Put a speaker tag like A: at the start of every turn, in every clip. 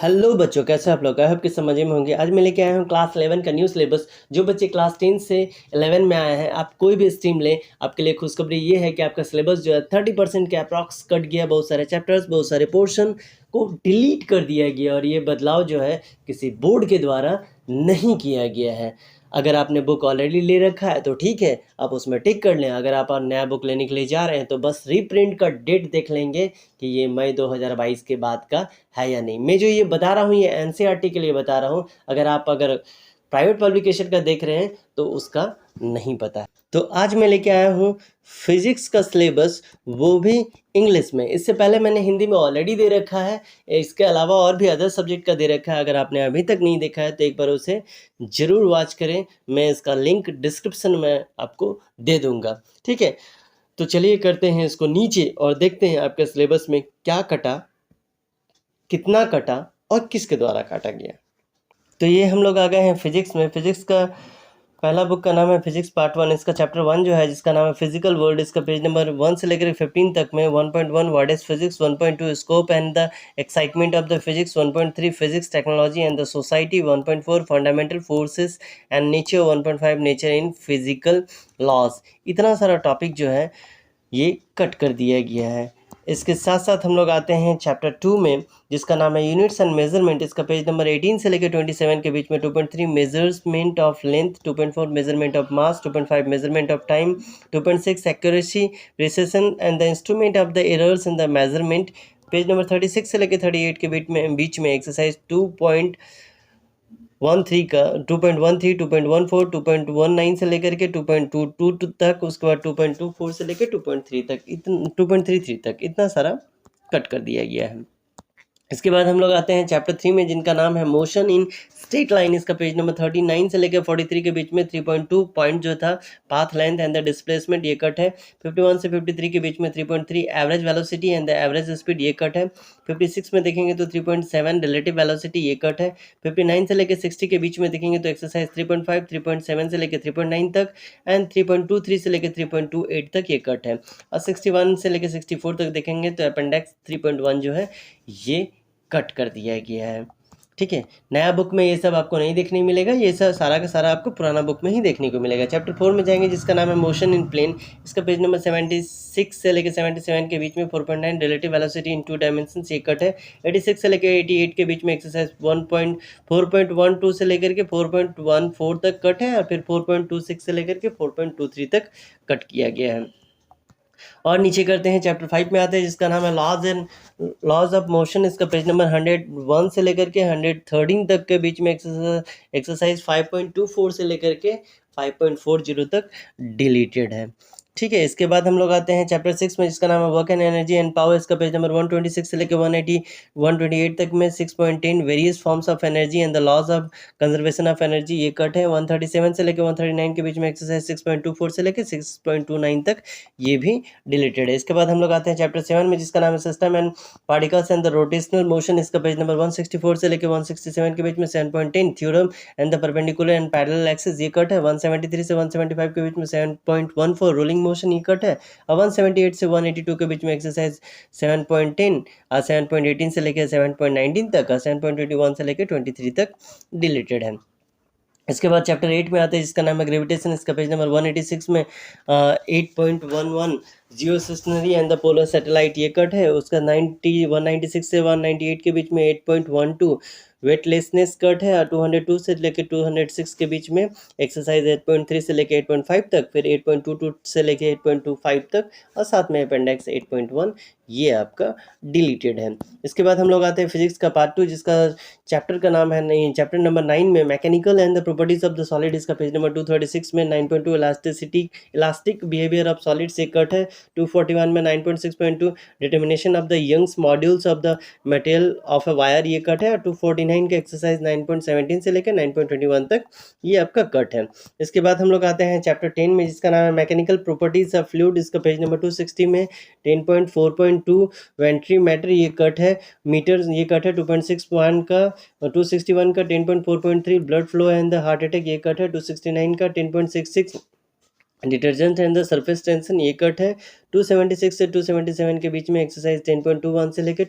A: Hello बच्चों, कैसे आप लोग? आई होप कि सब मजे में होंगे। आज मैं लेके आया हूँ क्लास 11 का न्यू सिलेबस। जो बच्चे क्लास 10 से 11 में आए हैं, आप कोई भी स्ट्रीम लें, आपके लिए खुशखबरी ये है कि आपका सिलेबस जो है 30% के अप्रॉक्स कट गया। बहुत सारे चैप्टर्स, बहुत सारे पोर्शन को डिलीट कर दिया गया और ये बदलाव जो है किसी बोर्ड के द्वारा नहीं किया गया है। अगर आपने बुक ऑलरेडी ले रखा है तो ठीक है, आप उसमें टिक कर लें। अगर आप नया बुक लेने के लिए जा रहे हैं तो बस रीप्रिंट का डेट देख लेंगे कि ये मई 2022 के बाद का है या नहीं। मैं जो ये बता रहा हूँ ये एनसीईआरटी के लिए बता रहा हूँ। अगर प्राइवेट पब्लिकेशन का देख रहे हैं तो उसका नहीं पता है। तो आज मैं लेके आया हूँ फिजिक्स का सिलेबस, वो भी इंग्लिश में। इससे पहले मैंने हिंदी में ऑलरेडी दे रखा है, इसके अलावा और भी अदर सब्जेक्ट का दे रखा है। अगर आपने अभी तक नहीं देखा है तो एक बार उसे ज़रूर वॉच करें। मैं इसका लिंक डिस्क्रिप्शन में आपको दे दूँगा, ठीक है। तो चलिए करते हैं इसको नीचे और देखते हैं आपके सिलेबस में क्या कटा, कितना कटा और किसके द्वारा काटा गया। तो ये हम लोग आ गए हैं फिजिक्स में। फिजिक्स का पहला बुक का नाम है फिजिक्स पार्ट 1। इसका चैप्टर 1 जो है, जिसका नाम है फिजिकल वर्ल्ड, इसका पेज नंबर 1 से लेकर 15 तक में 1.1 what is physics, 1.2 scope and the excitement of the physics, 1.3 physics technology and the society, 1.4 fundamental forces and nature, 1.5 nature in physical laws. इतना सारा टॉपिक जो है ये कट कर दिया गया है। इसके साथ साथ हम लोग आते हैं चैप्टर 2 में, जिसका नाम है यूनिट्स एंड मेजरमेंट। इसका पेज नंबर 18 से लेकर 27 के बीच में 2.3 measurement of length, 2.4 measurement of mass, 2.5 measurement of time, 2.6 accuracy, precision and the instrument of the errors in the measurement. Page number 36 से लेकर 38 के बीच में एक्सरसाइज 2.13 का 2.13, 2.14, 2.19 से लेकर के 2.22 तक, उसके बाद 2.24 से लेकर 2.33 तक इतना सारा कट कर दिया गया है। इसके बाद हम लोग आते हैं चैप्टर 3 में, जिनका नाम है मोशन इन स्ट्रेट लाइन। इसका पेज नंबर 39 से लेकर 43 के बीच में 3.2 पॉइंट जो था path length and the displacement, ये कट है। 51 से 53 के बीच में 3.3 average velocity and the average speed, ये कट है। 56 में देखेंगे तो 3.7 रिलेटिव वेलोसिटी, ये कट है। 59 से लेकर 60 के बीच में देखेंगे तो एक्सरसाइज 3.5, 3.7 से लेकर 3.9 तक एंड 3.23 से लेकर 3.28 तक, ये कट है। और 61 से लेकर 64 तक देखेंगे तो अपेंडिक्स 3.1 जो है ये कट कर दिया गया है, ठीक है। नया बुक में ये सब आपको नहीं देखने मिलेगा, ये सब सारा का सारा आपको पुराना बुक में ही देखने को मिलेगा। चैप्टर 4 में जाएंगे, जिसका नाम है मोशन इन प्लेन। इसका पेज नंबर 76 से लेकर 77 के बीच में 4.9 रिलेटिव वेलोसिटी इन 2 डायमेंशन, ये कट है। 86 से लेकर 88 के बीच में एक्सरसाइज 4.12 से लेकर के 4.14 तक कट है, और फिर 4.26 से लेकर के 4.23 तक कट किया गया है। और नीचे करते हैं चैप्टर 5 में आते हैं, जिसका नाम है लॉज ऑफ मोशन। इसका पेज नंबर 101 से लेकर के 113 तक के बीच में एक्सरसाइज 5.24 से लेकर के 5.40 तक डिलीटेड है, ठीक है। इसके बाद हम लोग आते हैं चैप्टर 6 में, जिसका नाम है work and energy and power. इसका पेज नंबर 126 से लेकर 128 तक में 6.10 various forms of energy and the laws of conservation of energy, ये कट है। 137 से लेकर 139 के बीच में एक्सरसाइज 6.24 से लेकर 6.29 तक, ये भी डिलीटेड है। इसके बाद हम लोग आते हैं चैप्टर 7 में, जिसका नाम है system and particles and the rotational motion. इसका पेज नंबर 164 से लेकर 167 के बीच में 7.10 theorem and the perpendicular and parallel axis, ये कट है। 173 से 175 के बीच में 7.14 रोलिंग मोशन, ये कट है। और 178 से 182 के बीच में एक्सरसाइज 7.10 और 7.18 से लेकर 7.19 तक और 7.21 से लेकर 23 तक डिलीटेड है। इसके बाद चैप्टर 8 में आते हैं, जिसका नाम है ग्रेविटेशन। इसका पेज नंबर 186 में 8.11 जियो stationery and the polar satellite, ये कट है। उसका 196 से 198 के बीच में 8.12 वेटलेसनेस कट है। और 202 से लेकर 206 के बीच में एक्सरसाइज 8.3 से लेकर 8.5 तक, फिर 8.22 से लेकर 8.25 तक, और साथ में अपेंडिक्स 8.1, ये आपका डिलीटेड है। इसके बाद हम लोग आते हैं फिजिक्स का पार्ट 2, जिसका चैप्टर का नाम है चैप्टर नंबर 9 में mechanical and the properties of the solid. इसका पेज नंबर 236 में 9.2 इलास्टिक बिहेवियर ऑफ सॉलिड, से कट है। 241 में 9.6.2 determination of the Young's modulus of the material of a wire, ये कट है। और 249 के एक्सरसाइज 9.17 से लेकर 9.21 तक, ये आपका कट है। इसके बाद हम लोग आते हैं चैप्टर 10 में, जिसका नाम है मैकेनिकल प्रॉपर्टीज ऑफ फ्लूइड। इसका पेज नंबर 260 में 10.4.2 वेंट्री मैटर, ये कट है। मीटर, ये कट है। 2.61 का 261 का 10.4.3 blood flow and the heart attack, ये कट है। 269 का 10.66 detergent and the surface tension, ये कट है। 276 से 277 के बीच में एक्सरसाइज 10.21 से लेकर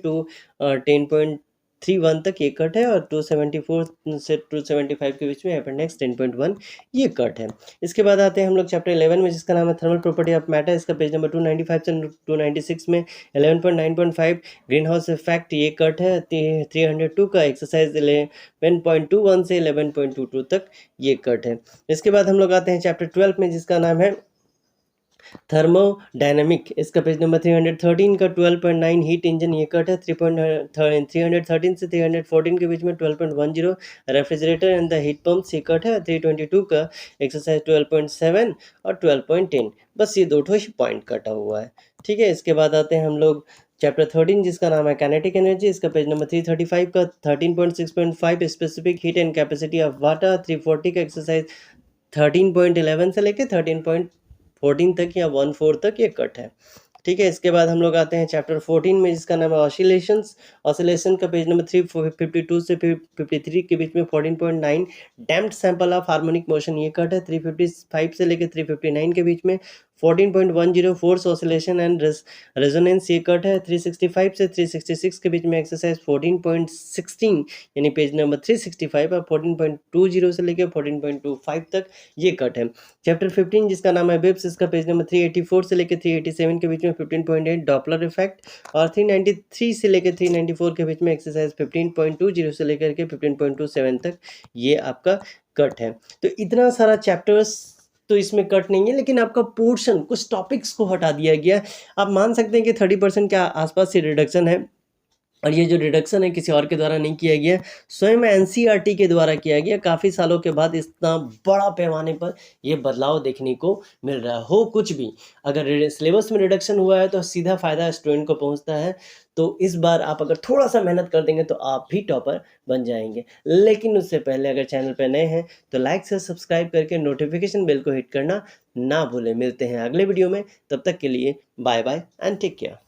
A: 10.2 231 तक ये कट है, और 274 से 275 के बीच में अपेंडिक्स 10.1 ये कट है। इसके बाद आते हैं हम लोग चैप्टर 11 में, जिसका नाम है थर्मल प्रॉपर्टी ऑफ मैटर। इसका पेज नंबर 295 से 296 में 11.9.5 ग्रीन हाउस इफेक्ट ये कट है। 302 का एक्सरसाइज 11.21 से 11.22 तक ये कट है। इसके बाद हम लोग आते हैं चैप्टर 12 में, जिसका नाम है थर्मोडायनेमिक। इसका पेज नंबर 313 का 12.9 हीट इंजन ये कट है। 313 से 314 के बीच में 12.10 refrigerator and the heat pump ये कट है। 322 का एक्सरसाइज 12.7 और 12.10, बस ये दो ठो पॉइंट कटा हुआ है। ठीक है, इसके बाद आते हैं हम लोग चैप्टर 13, जिसका नाम है काइनेटिक एनर्जी। इसका पेज नंबर 335 का 13.6.5 specific heat and capacity of water. 340 का एक्सरसाइज 13.11 से लेके 13.14 तक या 14 तक ये कट है। ठीक है, इसके बाद हम लोग आते हैं चैप्टर 14 में, जिसका नाम है ऑसिलेशंस। ऑसिलेशन का पेज नंबर 352 से 53 के बीच में 14.9 damped sample of harmonic motion ये कट है। 355 से लेकर 359 के बीच में 14.10 फोर्स ऑसिलेशन एंड रेजोनेंस ये कट है। 365 से 366 के बीच में एक्सरसाइज 14.16 यानी पेज नंबर 365 और 14.20 से लेकर 14.25 तक ये कट है। चैप्टर 15, जिसका नाम है बिप्स। इसका पेज नंबर 384 से लेकर 387 के बीच में 15.8 डॉपलर इफेक्ट, और 393 से लेकर 394 के बीच में एक्सरसाइज 15.20 से लेकर के 15.27 तक ये आपका कट है। तो इतना सारा चैप्टर्स तो इसमें कट नहीं है, लेकिन आपका पोर्शन कुछ टॉपिक्स को हटा दिया गया। आप मान सकते हैं कि 30% के आसपास से रिडक्शन है, और ये जो रिडक्शन है किसी और के द्वारा नहीं किया गया, स्वयं एनसीईआरटी के द्वारा किया गया। काफ़ी सालों के बाद इतना बड़ा पैमाने पर ये बदलाव देखने को मिल रहा है। हो कुछ भी, अगर सिलेबस में रिडक्शन हुआ है तो सीधा फ़ायदा स्टूडेंट को पहुंचता है। तो इस बार आप अगर थोड़ा सा मेहनत कर देंगे तो आप भी टॉपर बन जाएंगे। लेकिन उससे पहले अगर चैनल पर नए हैं तो लाइक से सब्सक्राइब करके नोटिफिकेशन बेल को हिट करना ना भूलें। मिलते हैं अगले वीडियो में, तब तक के लिए bye bye and take care.